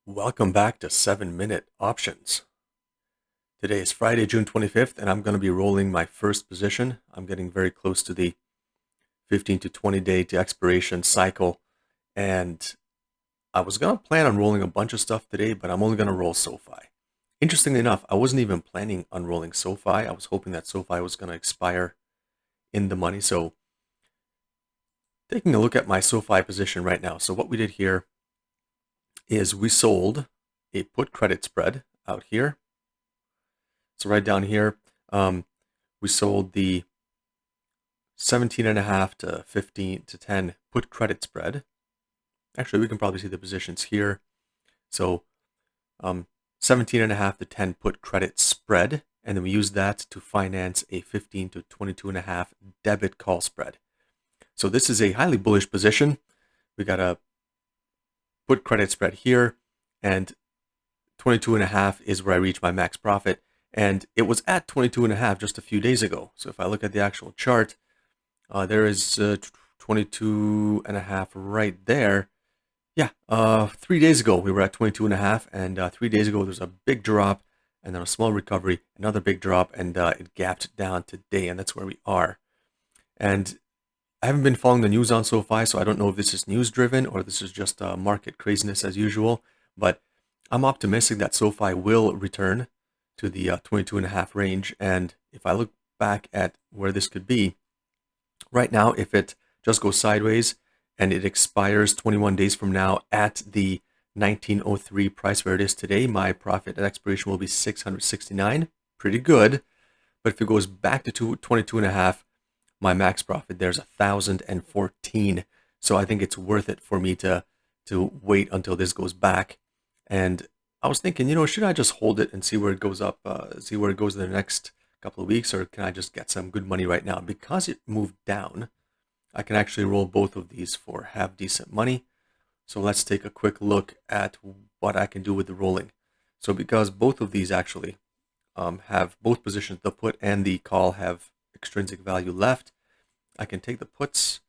Welcome back to 7-Minute Options. Today is Friday, June 25th, and I'm going to be rolling my first position. I'm getting very close to the 15 to 20 day to expiration cycle, and I was going to plan on rolling a bunch of stuff today, but I'm only going to roll SOFI. Interestingly enough, I wasn't even planning on rolling SOFI. I was hoping that SOFI was going to expire in the money. So taking a look at my SOFI position right now. So what we did here is we sold a put credit spread out here. So right down here, we sold the 17.5 to 15 to 10 put credit spread. Actually, we can probably see the positions here. So 17.5 to 10 put credit spread, and then we use that to finance a 15 to 22.5 debit call spread. So this is a highly bullish position. We got a put credit spread here, and 22.5 is where I reach my max profit, and it was at 22.5 just a few days ago. So if I look at the actual chart, there is 22.5 right there. Yeah, 3 days ago we were at 22.5, and 3 days ago there's a big drop, and then a small recovery, another big drop, and it gapped down today, and that's where we are. And I haven't been following the news on SOFI, so I don't know if this is news driven or this is just market craziness as usual, but I'm optimistic that SOFI will return to the 22.5 range. And if I look back at where this could be, right now, if it just goes sideways and it expires 21 days from now at the 1903 price where it is today, my profit at expiration will be 669, pretty good. But if it goes back to 22.5, my max profit there's 1,014. So I think it's worth it for me to wait until this goes back. And I was thinking, should I just hold it and see where it goes up, see where it goes in the next couple of weeks, or can I just get some good money right now? Because it moved down, I can actually roll both of these for half decent money. So let's take a quick look at what I can do with the rolling. So because both of these actually have both positions, the put and the call have extrinsic value left, I can take the puts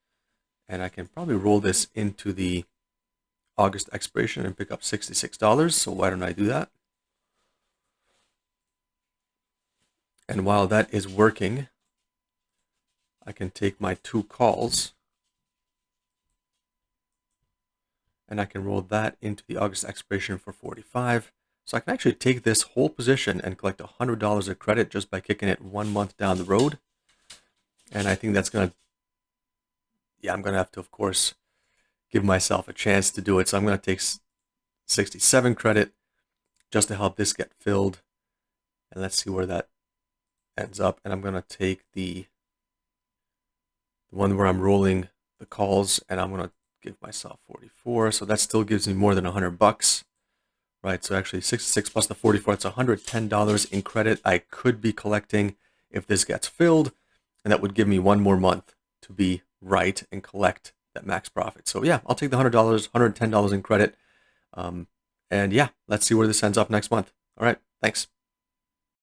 and I can probably roll this into the August expiration and pick up $66. So why don't I do that? And while that is working, I can take my two calls and I can roll that into the August expiration for 45. So I can actually take this whole position and collect $100 of credit just by kicking it 1 month down the road. And I think that's I'm going to have to, of course, give myself a chance to do it. So I'm going to take 67 credit just to help this get filled. And let's see where that ends up. And I'm going to take the one where I'm rolling the calls, and I'm going to give myself 44. So that still gives me more than $100, right? So actually 66 plus the 44, it's $110 in credit I could be collecting if this gets filled. And that would give me 1 more month to be right and collect that max profit. So yeah, I'll take the $100, $110 in credit. And yeah, let's see where this ends up next month. All right, thanks.